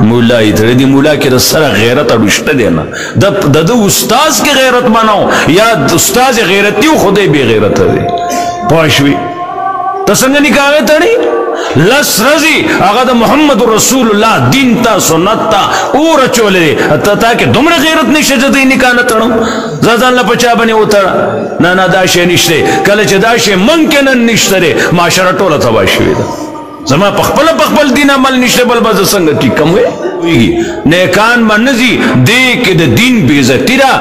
مولا اتره دی مولا کی رسر غیرت اڑشت دینا دا استاز کی غیرت مناو یا استاز غیرتی و خودی بی غیرت دی پاشوی تسنگ نکاوے تڑی لس رضی اگا دا محمد رسول اللہ دین تا سنت تا اور چولے دے تاکہ دمر غیرت نشتے جدی نکانا تڑو زادان لپچا بنی اتڑا نانا داشے نشتے کلچ داشے منکنن نشتے دے معاشرہ ٹولا تباشوی دا زمان پخپل دین عمل نشتے بل باز سنگت کی کم ہوئی نیکان من نزی دیکھ دا دین بیزتی دا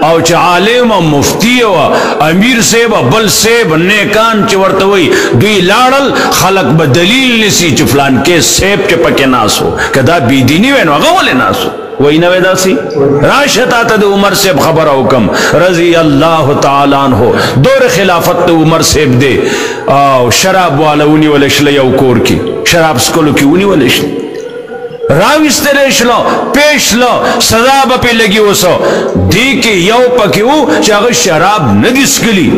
او چا عالم و مفتی و امیر سیب و بل سیب نیکان چا ورطوئی دوی لارل خلق با دلیل نسی چا فلان کے سیب چا پکے ناسو کدا بی دینی وینو اگوالے ناسو وہی نوے دا سی راشتا تا دا عمر سیب خبر حکم رضی اللہ تعالیٰ عنہ دور خلافت دا عمر سیب دے شراب والا ونی ولشل یو کور کی شراب سکولو کی ونی ولشل راویستے ریشلو پیشلو سزا با پی لگی وسو دی کی یو پکیو چاگه شراب نگس کلی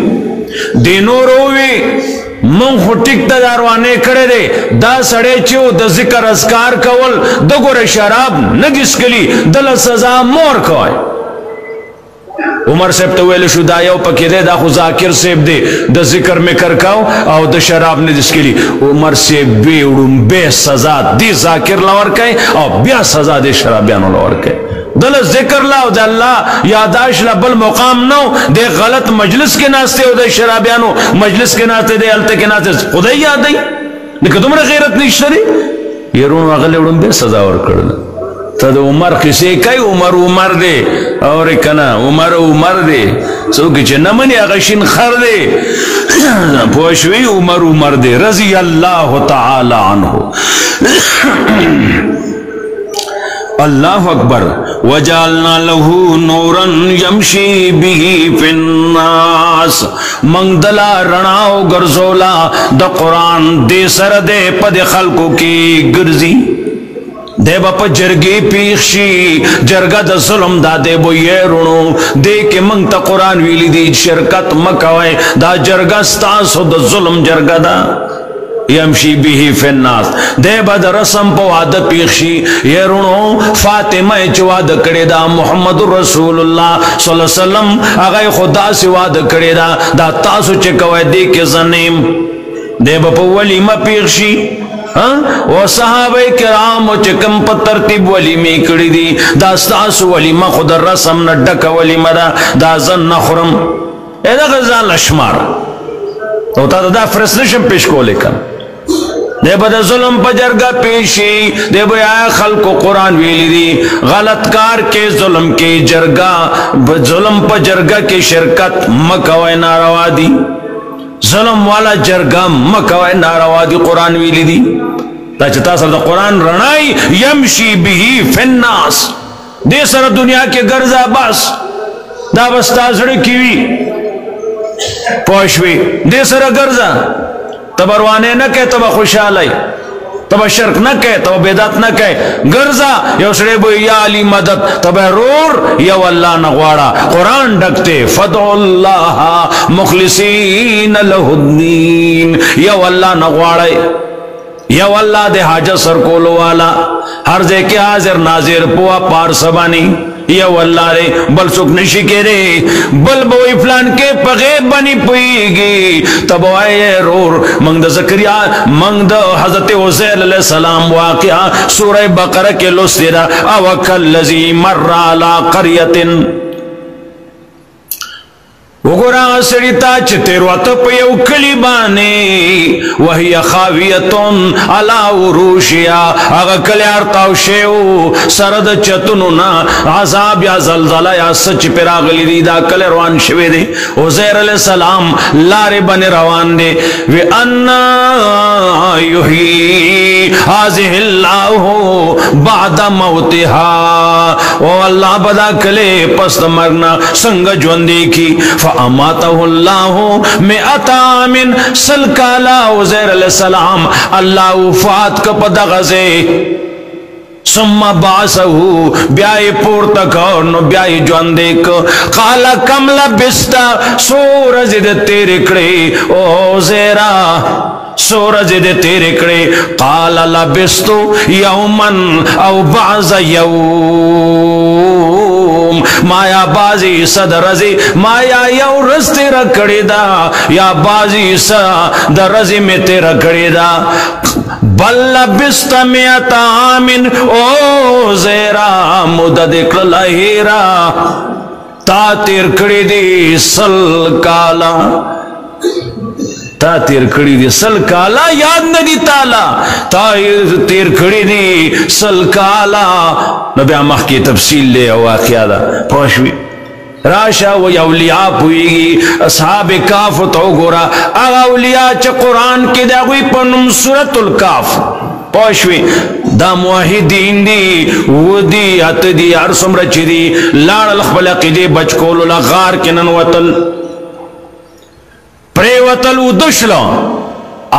دینو رووی من خٹک تا داروانے کرے دے دا سڑے چیو دا ذکر اذکار کول دا گور شراب نگس کلی دل سزا مور کوئے عمر صاحب تو ویلے شو دا یو پکی دے دا خو ذاکر صاحب دے دا ذکر میں کرکاو او دا شراب نے دس کے لی عمر صاحب بے اڑم بے سزا دی ذاکر لور کئے او بیا سزا دے شرابیانو لور کئے دل ذکر لاو دا اللہ یاداش لا بل مقام نو دے غلط مجلس کے ناستے ہو دے شرابیانو مجلس کے ناستے دے علتے کے ناستے خدا ہی یاد آئی لیکن تمہیں غیرت نہیں دے یہ رون اغلے اڑم بے سزا اور کردہ تا دا عمر کسی کئی عمر دے اور کنا عمر دے سو کچھ نمانی اغشین خر دے پوشوی عمر دے رضی اللہ تعالی عنہ اللہ اکبر وجعلنا له نورا یمشی به فی الناس منگدلا رناو گرزولا دا قرآن دے سر دے پد خلقو کی گرزی دے باپا جرگی پیخشی جرگا دا ظلم دا دے بو یہ رونو دے کے منگ تا قرآن ویلی دی شرکت مکوئے دا جرگا ستاسو دا ظلم جرگا دا یمشی بیہی فی الناس دے با دا رسم پا وعد پیخشی یہ رونو فاطمہ چواد کڑے دا محمد رسول اللہ صلی اللہ علیہ وسلم اگئی خدا سے وعد کڑے دا تاسو چکوئے دے کے زنیم دے با پا ولیمہ پیخشی و صحابہ کرام و چکم پا ترتیب ولیمی کری دی دا ستاس ولیمہ خود رسم نڈک ولیمہ دا زن نخرم ایدہ غزان لشمار تو تا دا فرسنشم پیش کو لیکن دے با دا ظلم پا جرگا پیشی دے با آیا خلق و قرآن ویلی دی غلط کار کے ظلم کے جرگا ظلم پا جرگا کے شرکت مکوئے ناروا دی ظلم والا جرگا مکوئے ناروا دی قرآن ویلی دی تا چتا سر دا قرآن رنائی یمشی بھی فی الناس دے سر دنیا کے گرزہ بس دا بستا زڑی کیوی پوشوی دے سر گرزہ تب اروانے نہ کہے تب خوشحالی تب شرک نہ کہے تب بیدات نہ کہے گرزہ یو سڑے بو یا علی مدد تب رور یو اللہ نغوارا قرآن ڈکتے فدعو اللہ مخلصین لہ الدین یو اللہ نغوارے یو اللہ دے حاجت سر کولو والا ہر دے کے حاضر ناظر پوا پار سبانی یو اللہ رے بل سک نشی کے رے بل بوئی فلان کے پغیب بنی پوئی گی تب آئے رور منگ دا زکریہ منگ دا حضرت عزیر علیہ السلام واقعہ سورہ بقرہ کے لسیرہ اوکل لذی مر علا قریت وگرا سڑیتا چتیروات پیو کلی بانے وہی خاویتون علا عروشیا اگا کلیار تاوشیو سرد چتنونا عذاب یا زلزلہ یا سچ پر آگلی دی دا کلی روان شوی دے عزیر علیہ السلام لارے بن روان دے وی انا یحیی حاضح اللہ بعد موتها او اللہ بدا کلے پست مرنا سنگ جوندی کی فاماتہ اللہ مئت آمن سلکالا عزیر علیہ السلام اللہ وفات کا پدہ غزے ثم باسہو بیائی پورتا کرنو بیائی جواندے کو قالا کم لبستا سورج دے تیرے کڑے او زیرہ سورج دے تیرے کڑے قال لبستو یومن او بعض یوم مایا بازی صدرزی مایا یو رز تیرا کڑی دا یا بازی صدرزی میں تیرا کڑی دا بل لبست میت آمن او زیرا مدد اکلہیرا تا تیر کڑی دی سل کالا تا تیر کڑی دی سل کالا یاد ندی تالا تا تیر کڑی دی سل کالا نبی آمخ کی تفصیل لے واقعہ دا پوشوی راشا و اولیاء پوئیگی اصحاب کاف تو گورا اگا اولیاء چا قرآن کی دا گوی پنم سورت الکاف پوشوی دا موحدین دی و دی ات دی عرصم رچ دی لار الخبلق دی بچکولو لغار کنن وطل پری وطل ودشلا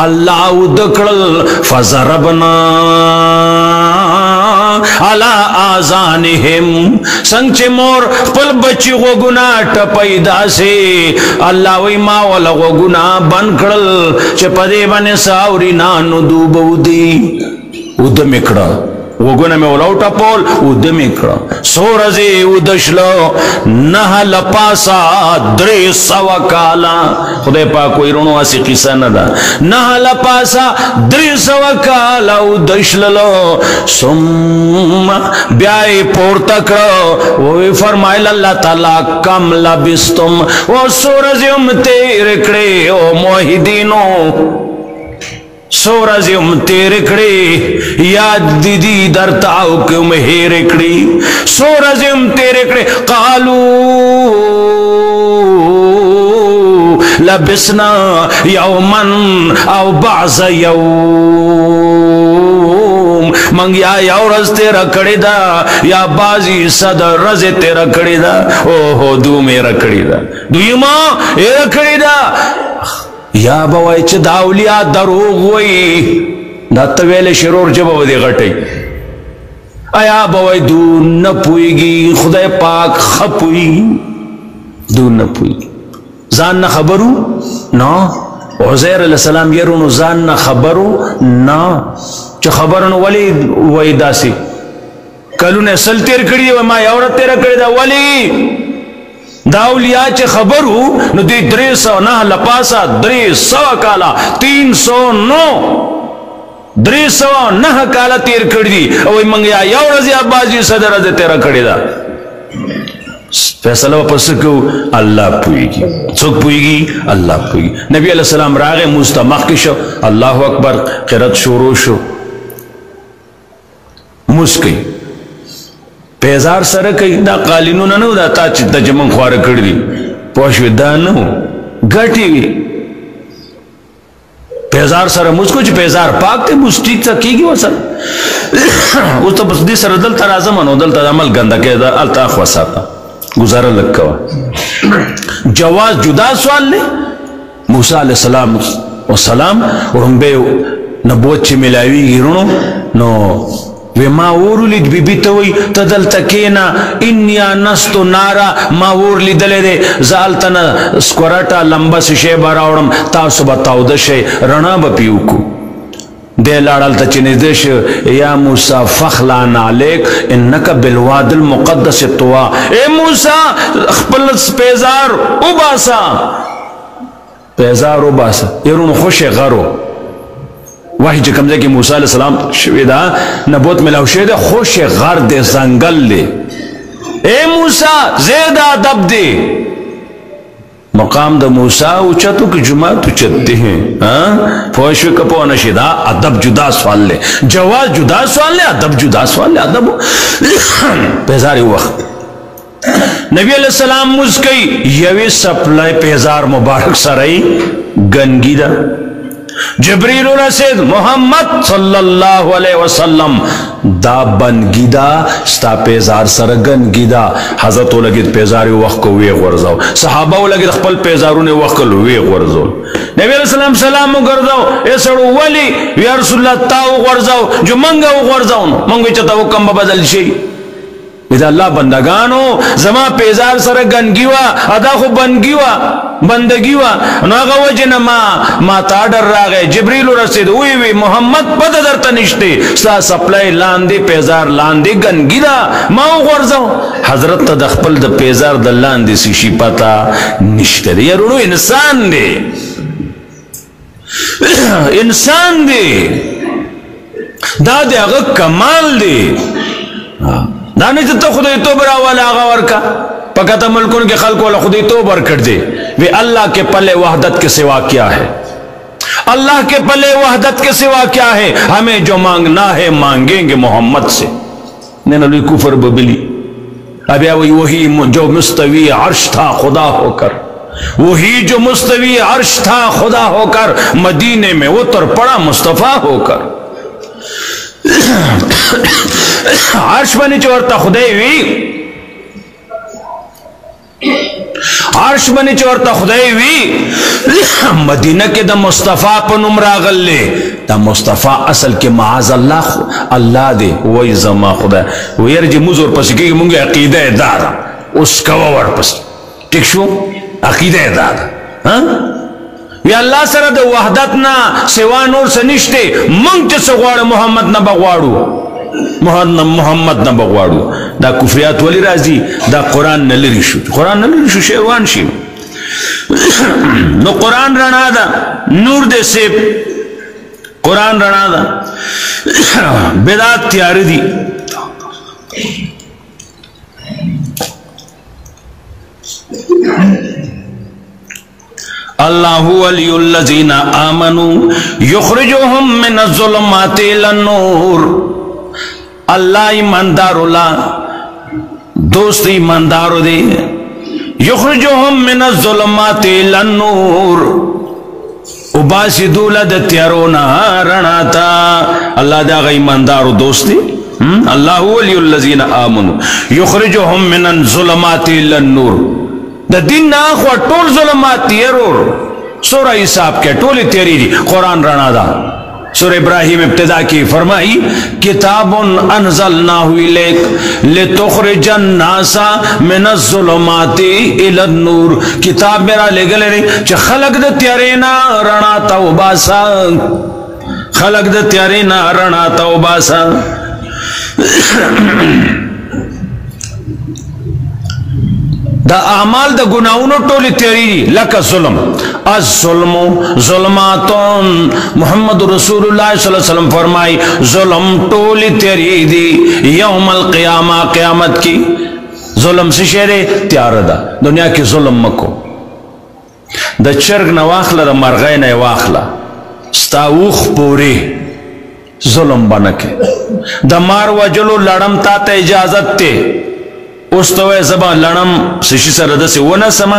اللہ ودکڑل فضربنا علا آزانہم سنگ چے مور پل بچی غوگنا ٹپیدا سے اللہ وی ما والا غوگنا بنکڑل چے پدے بنے ساوری نانو دوبو دی ادم اکڑا وگونا میں اولاوٹا پول ادم اکڑا سورزی ادشلو نحل پاسا دری سوا کالا خدای پاک کوئی رونو آسی قصہ ندا نحل پاسا دری سوا کالا ادشلو سم بیائی پورتا کرو وہی فرمائل اللہ تعالیٰ کم لبستم وہ سورزی ام تیرے کڑے او موحدینو سورزی ام تیرے کڑی یاد دیدی در تاؤ کم ہیرے کڑی سورزی ام تیرے کڑی قالو لبسنا یومن او بعض یوم منگ یا یورز تیرا کڑی دا یا بازی صدر رز تیرا کڑی دا اوہو دو میرا کڑی دا دویما ایرا کڑی دا یا بوائی چه دا اولیاء دروغ وی دا طویل شرور جبا ودی غٹی ایا بوائی دون نپوئیگی خدای پاک خپوئی دون نپوئیگی زان نا خبرو نا عزیر علیہ السلام یرونو زان نا خبرو نا چه خبرنو ولی وی داسی کلو نے سل تیر کری و ما یورت تیر کری دا ولی دا اولیاء چه خبرو نو دی 309 لپاسا 300 کالا 309 309 کالا تیر کردی اوی منگیا یو رضی عبازی صدر رضی تیرا کردی دا فیصلہ واپس کو اللہ پوئی گی سوک پوئی گی اللہ پوئی گی نبی علیہ السلام راغ مستمخ کی شو اللہ اکبر قرات شروع شو مسکی پیزار سره کوي دا قالینونه نه دا تا چې د جمن خواره کړی دي پوښوي دا نه ګټي وي پیزار سره مسکو چې پیزار پاک ته مسټیک څه کیږي وسره اوس ته بس دې سره دلته راځم نو دلته عمل ګنده کېدا التا خو ساته گزاره لکوا جواز جدا سوال نه موسی علیہ السلام والسلام ورمبه نبوت چې ملاوي ګرونو نو وما ورلید بی بی توی تدل تکینا انیا نستو نارا ما ورلی دلے دے زالتنا سکوراٹا لمبا سشے باراورم تاسو بتاو دشے رنا با پیوکو دے لارال تا چنیدش یا موسیٰ فخلان علیک انکا بالواد المقدس توا اے موسیٰ خپلت پیزار اوباسا پیزار اوباسا یرون خوش غرو وحی چه کمزے کی موسیٰ علیہ السلام شویدہ نبوت ملاو شویدہ خوش غرد زنگل لے اے موسیٰ زیدہ دب دے مقام دا موسیٰ اچھتو کی جماعت اچھتے ہیں فوشوی کپو نشیدہ ادب جدا سوال لے جواز جدا سوال لے ادب جدا سوال لے ادب پیزاری وقت نبی علیہ السلام مسکی یوی سپلائی پیزار مبارک سرائی گنگی دا جبریل رسید محمد صلی اللہ علیہ وسلم دا بنگی دا ستا پیزار سرگن گی دا حضرتو لگید پیزاری وقت کو ویغ ورزاو صحابہو لگید خپل پیزارون وقت کو ویغ ورزاو نبی علیہ السلام سلامو گرداو ایسڑو ولی یا رسول اللہ تاو ورزاو جو منگا ورزاو منگوی چتا وکم بدل شئی इधर अल्लाह बंदगानो जमा पेजार सर गंदगी वा अदा खो बंदगी वा बंदगी वा नागा वजन मा ताडर रागे जिब्रील रसीद हुई हुई मोहम्मद पद दर तनिश्ते सा सप्लाई लांदे पेजार लांदे गंदगी दा माओ गर्जो हजरत तदखपल द पेजार द लांदे सी पता निश्ते दे यारो इंसान दे इंसान दे दादे अगर कमाल दे दाने तो खुदा तो बरा वाला आगा वर्का पकता मुल्कों के खल्क वाला खुदा तो बर कर दे वे अल्लाह के पल्ले वहदत के सिवा क्या है अल्लाह के पल्ले वहदत के सिवा क्या है हमें जो मांगना है मांगेंगे मोहम्मद से नैन कुफर बबिली अब वही जो मुस्तवी अर्श था खुदा होकर वही जो मुस्तवी अर्श था खुदा होकर मदीने में उतर पड़ा मुस्तफा होकर अर्श बनी चोरता खुदाई हुई अर्श बनी चोरता खुदाई हुई मदीना के द मुस्तफा पर उमरा गल्ले द मुस्तफा असल के माज अल्लाह अल्लाह दे वही जमा खुदा वो यार जी मुझोर पसी की मुंगे अकीदा दादा उसका वर पस ठीक शो अकीदा दादा हाँ वे अल्लाह सर द वहदत ना सिवा नूर से निश्ते मंग च सगवाड़ मोहम्मद न बगवाड़ू मोहम्मद न बगवाड़ू दा कुफरियात वली राजी दा कुरान न लिरिशु शेरवान शी नो कुरान रणा दा नूर दे से कुरान रणा दा बेदात तैयारी दी अल्लाहु वलियुल्लज़ीना आमनू युखरिजुहुम मिनज़्ज़ुलुमाति इलन-नूर अल्लाह ईमानदारोला दोस्त ईमानदारो दे युखरिजुहुम मिनज़्ज़ुलुमाति इलन-नूर उबासी दूला द त्यारोना रणाता अल्लाह दा ईमानदारो दोस्ती अल्लाहु वलियुल्लज़ीना आमनू युखरिजुहुम मिनज़्ज़ुलुमाति इलन-नूर द दिन ना खो टोल जुलमात तेरोर सूरा हिसाब के टोली तेरी कुरान रणा दा सूरा इब्राहिम इब्तिदा की फरमाई किताबुन अनज़लनाहु इलैक लितुखरिजन नासा मिनज़्ज़ुलुमाति इलन-नूर किताब मेरा ले गले रे च खलक द तेरे ना रणा तौबासा खलक द तेरे ना रणा तौबासा दा अमाल द गुनाहों टोली तेरी लका जुल्म अज़-ज़ुल्मु ज़ुल्मातुन मोहम्मद रसूलुल्लाह सल्लल्लाहु अलैहि वसल्लम फरमाई जुल्म टोली तेरी दी यौमल क़ियामा क़यामत की जुल्म से शेरे त्यार दा दुनिया की जुल्म मको द चर्ग न वाखला द मरगै न वाखला स्ताऊख पूरी जुल्म बनके द मार वजलो लड़म ताते इजाजत ते उस तो जबा लड़म सिशी सरद से वो न समा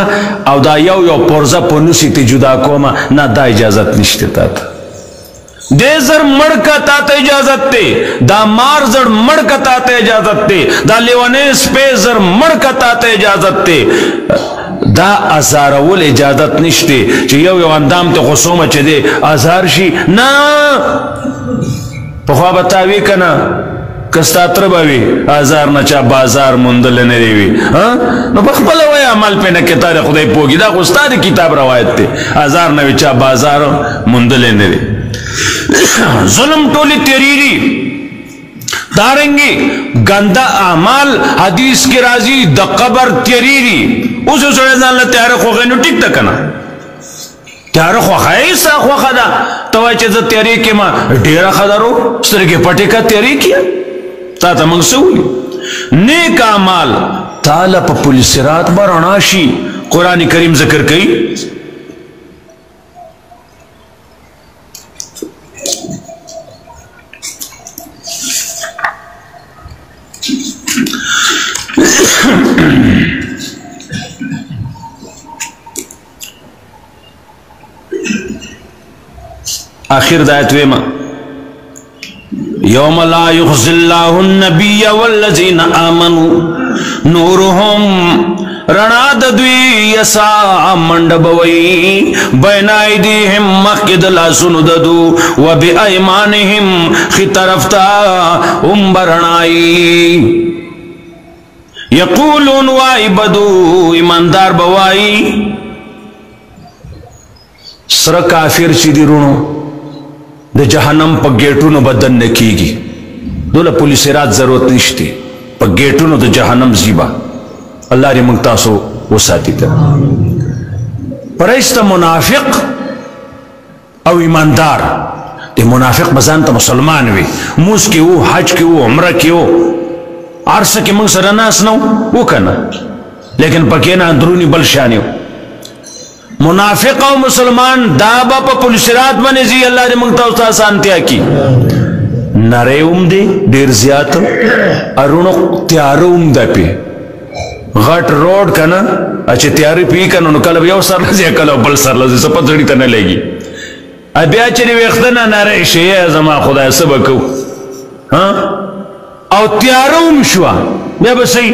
और दा यो पोर्जा पोनुसी ते जुदा कोमा ना दा इजाजत निश्ते तात देजर मड़का ताते इजाजत ते दा मार जड़ मड़का ताते इजाजत ते दा लेवाने स्पेजर मड़का ताते इजाजत ते दा आजार वोल इजाजत निश्ते ची यो अंदाम तो खुसोमा चे दे आजार शी ना पखवा बतावी कना कस्तात्र बावी आजार नचा बाजार मुंदल ने देवी हाँ नो बखबल हुआ अमल पे न किताब खुदाई पोगी दा उस्ताद किताब रवायत थे आजार न विचा बाजार मुंदल ने दे जुल्म टोली तेरीरी दारेंगे गंदा अमाल हदीस के राजी द कबर तेरीरी उस उसड़े जान ल तैयार खो गए नो टिक तक ना तैयार खो है सा खो खदा तो वह चीज़ तेरी के माँ डेरा खदारो सर के पटे का तेरी किया ताता मंगसूली नेक अमाल ताला पुलिस रात बार अनाशी कुरान करीम जिक्र कई आखिर दायत वेमा यौम ला युख़्ज़िल्लाहु नबिय्य वल्लज़ीना आमनू नूरुहुम रणा दद्वी यसा मंडबवई बैना ऐदीहिम मखिद ला सुनुददु व बिअयमानिहिम खी तरफ्ता उम्बरणाई यकूलून वाई बदू ईमानदार बवाई सर काफिर ची रुणो द जहन्नम पर गेटून बदन न कीगी दोला पुलिस रात जरूरत निश्ती पर गेटून द जहन्नम जीबा अल्लाह रे मुक्तासो वो साथी कर परैस्त मुनाफिक और ईमानदार ते मुनाफिक बजान तो मुसलमान वे मूस के वो हज के वो उम्र के वो आरस के मंग सरनास न वो करना लेकिन पके ना अंदरूनी बलशानी मुनाफिक और मुसलमान दाबा पर पुलिसरात बने जी अल्लाह ने मंगता उस्ता शांतिया की नरे उमदे देर ज्यादा अरुण त्यारो उमदा पे घट रोड का ना अच्छे त्यारी पी का ना कल भी सर लजे कल बल सर लजे सब जड़ी तने लेगी अभी अच्छे व्यक्त ना नरे शेय जमा खुदा सबक हाँ और त्यारो उमशुआ मैं बस सही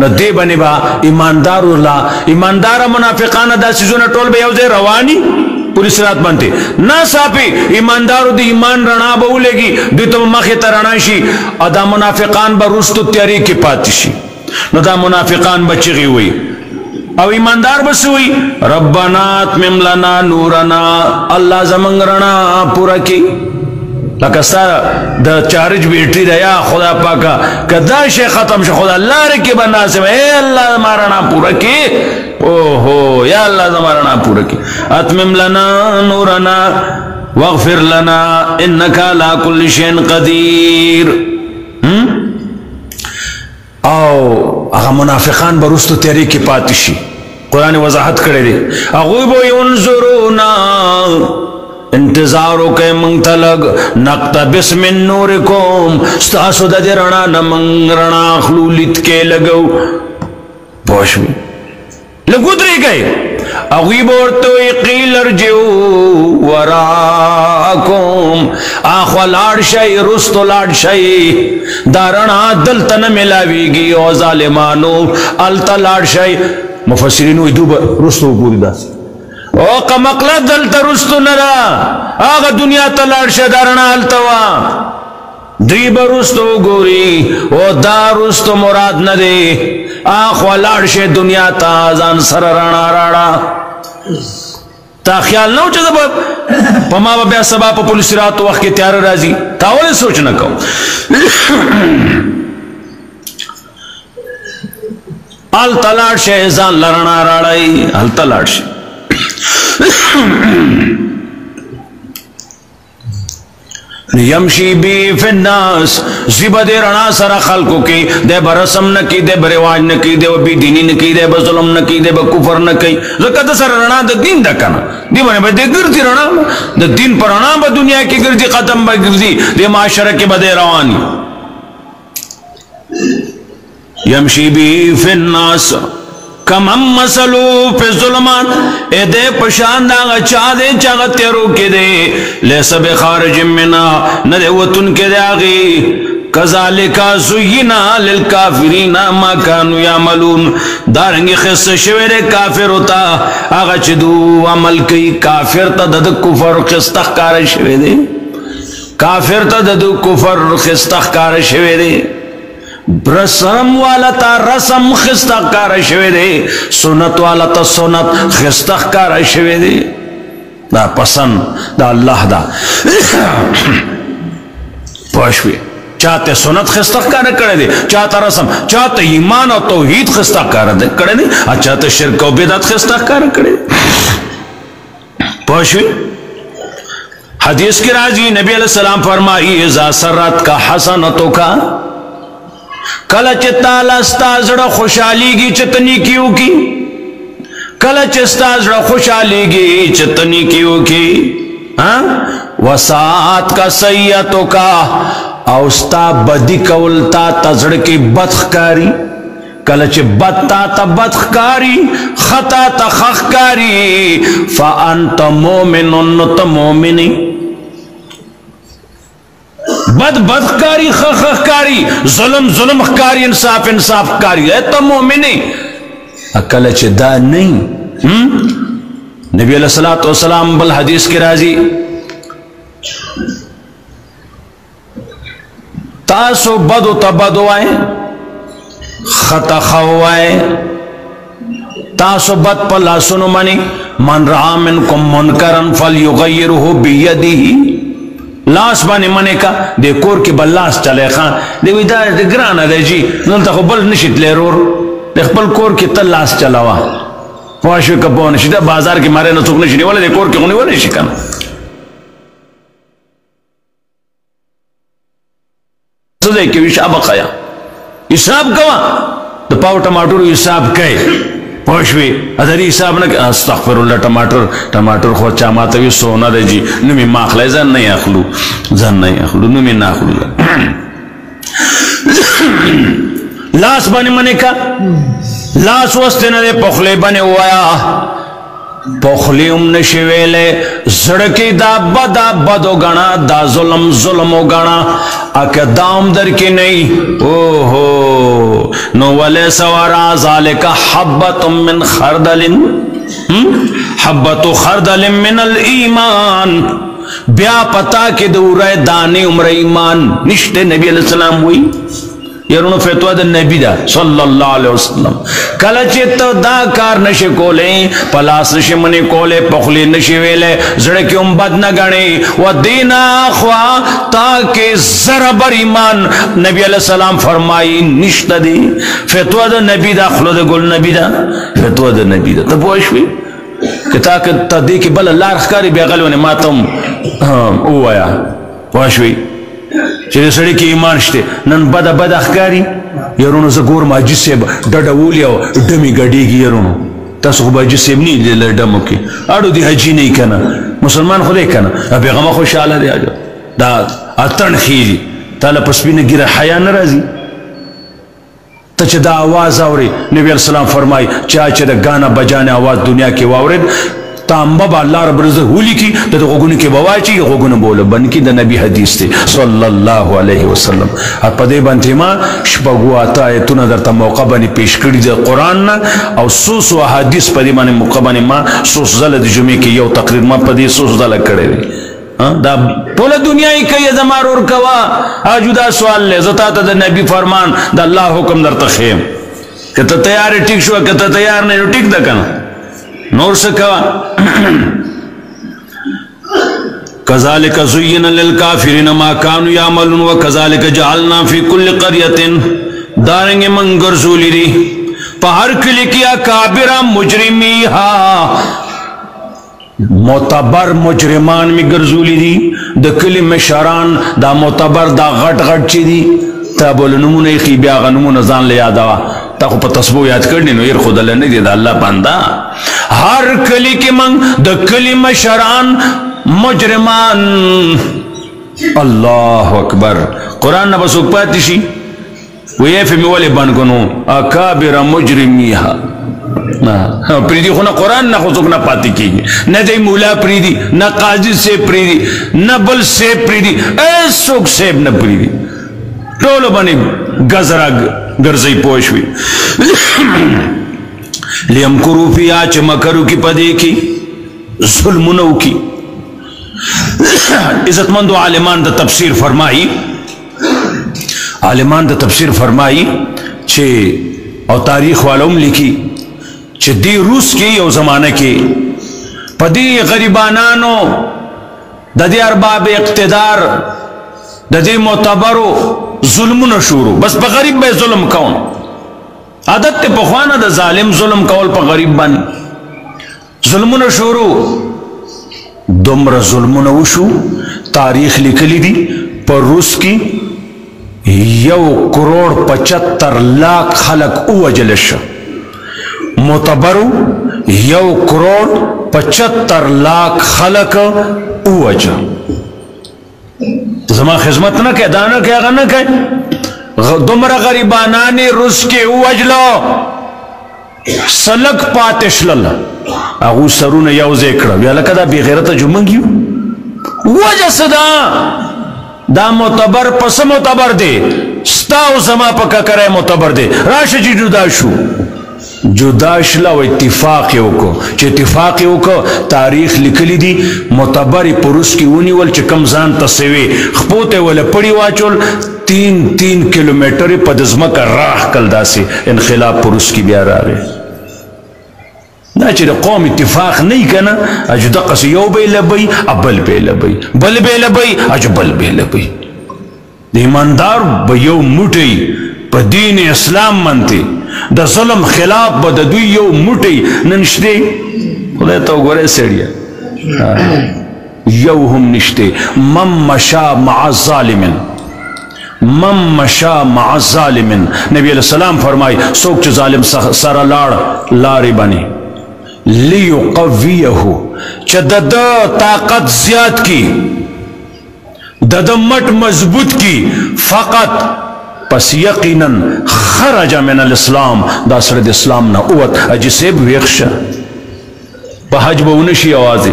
न दे बने बा ईमानदार ईमानदार मुनाफिकाना दा सीजन टोल बे यावजे रवानी पुलिस रात बनते ना सापी ईमानदार दी ईमान रणा बहुलेगी दी तुम मखे तरणाशी अदा मुनाफिकान बरुस्तु त्यारी की पातिशी न दा मुनाफिकान बच्ची हुई अब ईमानदार बस हुई रब्बना अत्मिम लना नूरना अल्लाह जमंग रणा पूरा की लकस्ता द चार्ज बैटरी रहा खुदा पाका कदा शे खत्म शे खुदा अल्लाह रे के बना से ए अल्लाह हमारा ना पूरा के ओहो या अल्लाह हमारा ना पूरा के अत्मिम लना नूरना वगफिर लना इन्नका ला कुल्ली शैइन कदीर आओ आगा मुनाफिकान बरुस्तु तेरी की पातिशी कुरान वजाहत करे दे अगुबो युनजुरुना इंतजारों के मंगतलग नक्तबिस मिन नूरिकुम स्तासु दजे रणा नमंग रणा खलूलित के लगो पोश में लगुदरी गए अगीबोर तो यकील अर्जिउ वराकुम आखवा लाड शाही रुस्तो लाड शाही दारणा दल तन मिलावीगी ओ जालिमानो अलता लाड शाही मुफस्सिरीन इदू रुस्तो पूरी दास ओ कमकला दल तरुस्तु नरा आगा दुनिया तलाड़ शदारना अलतवा द्रीब रुस्तो गोरी ओ दारुस्तो मुराद न दे आख वालाड़ शे दुनिया ताजान सरराना राड़ा ता ख्याल न हो जब पमा बब्या सबा पर पुलिस रात वक्त के त्यार राजी तावले सोच न कहो अल तलाड़ शे जान लरना राड़ाई अल तलाड़ शे यमशी बी फिन्नास जिबदे रणा सरा खल्को की दे बरसम न की दे बरेवाज न की दे बी दीनी न की दे बजुलम न की दे कुफर न की जकत सर रणा द दीन द कना दी बने बदे गिरती रणा द दीन पर रणा ब दुनिया की गिरती खत्म ब गिरती दे माशरे के बदे रवानी यमशी बी फिन्नास कमम मसलू पे जुल्मान ए दे पशानदा चादे चागत्यरो के दे ले सब खारिज मिना न दे वतुन के दे आगी कज़ालिका ज़ुय्यिना लिल काफिरीना मा कानू यामलून दारंगे खिस शवेरे काफिर होता आगा चदू अमल कई काफिर ता दद कुफर खिस्तख कार शवे दे काफिर ता दद कुफर खिस्तख कार शवे दे रसम वाला ता रसम खिस्तख कार शवे दे सुन्नत वाला ता सुन्नत खिस्तख कार शवे दे दा पसंद दा अल्लाह दा पशवे चाहते सुन्नत खिस्तख कार करे दे चाहता रसम चाहते ईमान और तौहीद खिस्तख कार दे करे दे चाहते शिर्क और बिदअत खिस्तख कार करे पशवे हदीस की राजी नबी अलैहिस्सलाम फरमाई इज़ा सररत का हसनतों का कल चितालस्ता जड़ा खुशहाली की चितनी क्यों की कल चिस्ता जड़ा खुशहाली की चितनी क्यों की हाँ वसात का सैयतों का औस्ता बदी कौलता तजड़ की बदकारी कलच बत्ता तबदकारी खता तखकारी फ़अन्त मोमिनुन त मोमिनी बद बदकारी खखकारी जुल्म जुल्मकारी इंसाफ इंसाफकारी है तो मोमिनी अकल दा नहीं नबी अलैहिस्सलातु वस्सलाम बल हदीस के राजी तासो बदो तबदो आए خطا خوائے تاسو بد پا لاسونو منی من رعا منکم منکرن فلیغیرہو بیدیہی لاس بانی منی کا دے کور کی بلاس چلے خان دے وی دا گرانا دے جی نلتا خو بل نشید لے رور دے خپل کور کی تل لاس چلاوا پواشوی کپو نشید بازار کی مارے نسوک نشید والا دے کور کی خونی والا نشید کنا سدے کی حساب خیا حساب کوا دا پاو ٹماٹر حساب کئے پوشوی ادھری حساب نہ استغفر اللہ ٹماٹر خو چاماتوی سونا دے جی نمی ماخلے زن نہیں اخلو نمی ناخلو لاس بانی منی کا لاس وستے نہ دے پخلے بنے ہوا پخلی نشویلے زڑکی دا بدو گنا دا ظلمو گنا اکا دام در کی نہیں اوہو نو ولی سوارا ذالکا حبت من خردل حبت خردل من الایمان بیا پتا کی دورہ دانی عمر ایمان نشتے نبی علیہ السلام ہوئی یرونو فتوہ دا نبی دا صلی اللہ علیہ وسلم کلچی تو دا کار نشی کولے پلاس نشی منی کولے پخلی نشی ویلے زڑکی بد نگنی و دین آخوا تاکہ ذربر ایمان نبی علیہ السلام فرمائی نشت دی فتوہ دا نبی دا خلو دا گل نبی دا فتوہ دا نبی دا تب واشوی کہ تاکہ تا دی کی بل اللہ رخکاری بیغلونی ماتم او آیا واشوی چلی سڑی کی ایمان شتے نن بد اخکاری یرونو زگور ما جسیب ڈڑولی او ڈمی گڑی گی یرونو تاسو خوبا جسیب نہیں لیلر ڈمو کی آڑو دی حجی نہیں کنا مسلمان خودے کنا پیغمہ خوش آلہ دے آجا دا اتن خیلی تالا پسبین گیر حیاء نرازی تا چه دا آواز آوری نبی علیہ السلام فرمائی چاچه دا گانا بجانے آواز دنیا کی واورد تامبا با اللہ رب رضا ہولی کی دا غوگونی کے بوائی چی غوگونی بولا بن کی دا نبی حدیث تے صلی اللہ علیہ وسلم پا دے بنتی ما شپاگو آتا آیتونا در تا موقع بانی پیش کردی دا قرآن نا او سوس و حدیث پا دے بانی موقع بانی ما سوس زل دی جمعی کی یو تقریر ما پا دے سوس زل کردی دا پولا دنیا ہی کئی ازمار اور کوا آجو دا سوال لے زتا تا دا نبی فرمان دا اللہ حکم در تخیم کہ تا تیار ٹک شوا کہ تا تیار نہیں ٹک دا کنا نور سکوا کذالک زین للکافرین ما کانوا یعملون وکذالک جعلنا فی کل قریۃ دارنگ من گرزولی دی پہر کلی کیا کابرہ مجرمیہا معتبر مجرمان میں گرزولی دی دا کلی مشاران دا معتبر دا غٹ غٹ چی دی تا بول نمون ایخی بیاغا نمون ازان لے یادوا تا خو پا تصبو یاد کرنی نو ایر خود اللہ نہیں دی دا اللہ پاندہ ہر کلی کی منگ دا کلی مشران مجرمان اللہ اکبر قرآن نبا سوک پاتی شی وی ایفی مولی بان کنو اکابر مجرمیہا پریدی خونا قرآن نہ خود نہ پاتی کی نہ دی مولا پریدی نہ قاضی سے پریدی نہ بل سے پریدی ایسوک سیب نہ پریدی ٹولو بنی گزرہ گرزی پوشوی لیم کرو فی آچ مکرو کی پدے کی ظلمنو کی عزت مندو عالمان دا تفسیر فرمائی عالمان دا تفسیر فرمائی چھے اور تاریخ والوں لکھی چھے دی روس کی یو زمانہ کی پدی غریبانانو دا دی ارباب اقتدار دا دی معتبرو ظلم نشورو بس پا غریب بے ظلم کون عادت تے پخوانا دا ظالم ظلم کول پا غریب بانی ظلم نشورو دمر ظلم نوشو تاریخ لکلی دی پر روس کی 1,75,00,000 خلق او اجلش معتبرو 1,75,00,000 خلق او اجل زمان خدمت نہ کہ دانا کہ اگر نہ کہ دمر غریبانانی روس کے او اجلو سلک پاتش للا اگو سرون یو ذکر یا لکہ دا بی غیرت جو منگیو وجہ صدا دا معتبر پس معتبر دے ستاو زمان پکا کرے معتبر دے راش جی جدا شو جدا شلا و اتفاقیو کو چه اتفاقیو کو تاریخ لکلی دی معتبر پروس کی اونی ول چه کم زان تصوی خپوتے ولی پڑی واچول 3 किलोमीटर पदजमा का राह कलदा से इनखिलाब पुरुष की बिया आ गए ना चे कौम इत्तिफाक नहीं करना अज दस यो बे लबई अबल बे लबई बल बे लबई अज बल बे लबई ईमानदार बयो मुठी प दीन इस्लाम मनते द जुल्म खिलाफ बददु यो मुठी ननश्ते खुदा तो गोरे सेड़िया यो हम निश्ते मम मशा मअ ज़ालिमिन मम मशा मअ ज़ालिमिन नबी अलैहि सलाम फरमाई सोक च जालिम सारा लाड़ी बनी लियुक़व्वियहु च दद ताकत ज्याद की ददमट मजबूत की फ़कत पस यकीनन खरजा मिनल इस्लाम दासरद इस्लाम न उवत अजिसे वेक्ष पहज बहुनशी आवाजी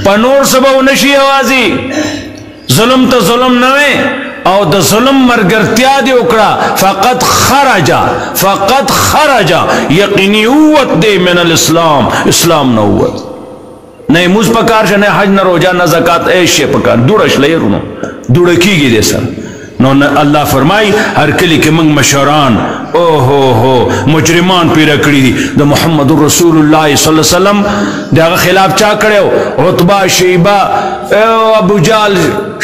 पनोर सब बहुनशी आवाजी जुल्म तो जुल्म नवे और द जुल्म मरगरत्या दे उकड़ा फ़कत खरजा यकीनी उवत दे मिनल इस्लाम इस्लाम न उवत नहीं मुझ पकार से नहीं हज न रोजा न ज़कात ऐशे पकार दुड़श ले रुनो दुड़की गी दे सर नो अल्लाह फरमाई हर कली के मंग मशरान ओहो हो मुजरिमान पी रखड़ी दी द मोहम्मद रसूलुल्लाह सल्लल्लाहु अलैहि वसल्लम दागा खिलाफ चा करे हो उतबा शैबा अबू जाल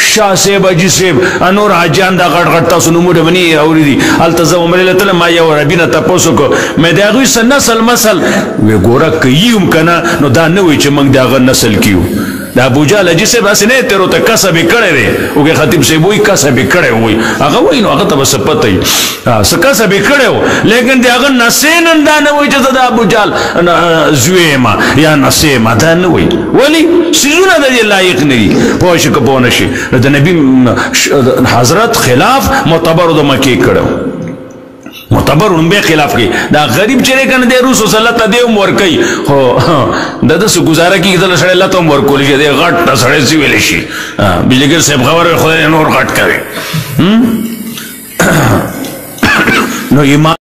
शाह सेब अजी सेब अनूर हाजान दा गड़गड़ता सुनुमुर बनी औरी दी अल्तज़म उमर तले माया और अबिना तपोसो को मैं दागु नसल मसल वे गोरा कयम कना नो दा न हुई च मंग दागा नस्ल कियो दा अबू जाल अजी सेब बस ने तेरो त कसब करे रे ओके खतीब से वही कसब करे हुई अगा वही नो अगा तब सब पता ही स कसब करे हो लेकिन दागा नसेन दा न हुई च दा अबू जाल जुएमा या नसेमा दा न हुई वली सिजुना दा लायक नहीं पोश को पोनशी द नबी हजरत खिलाफ मुतबर द मकी करो मुतबर उनबे खिलाफ की दा गरीब चेरे कन दे रूस सल्लत दे उमर कई हो ददस गुजारा की इधर सड़े ला तो उमर कोली दे गट सड़े सी वेलेशी बिजगर से खबर खुदा और गट करे नो ईमान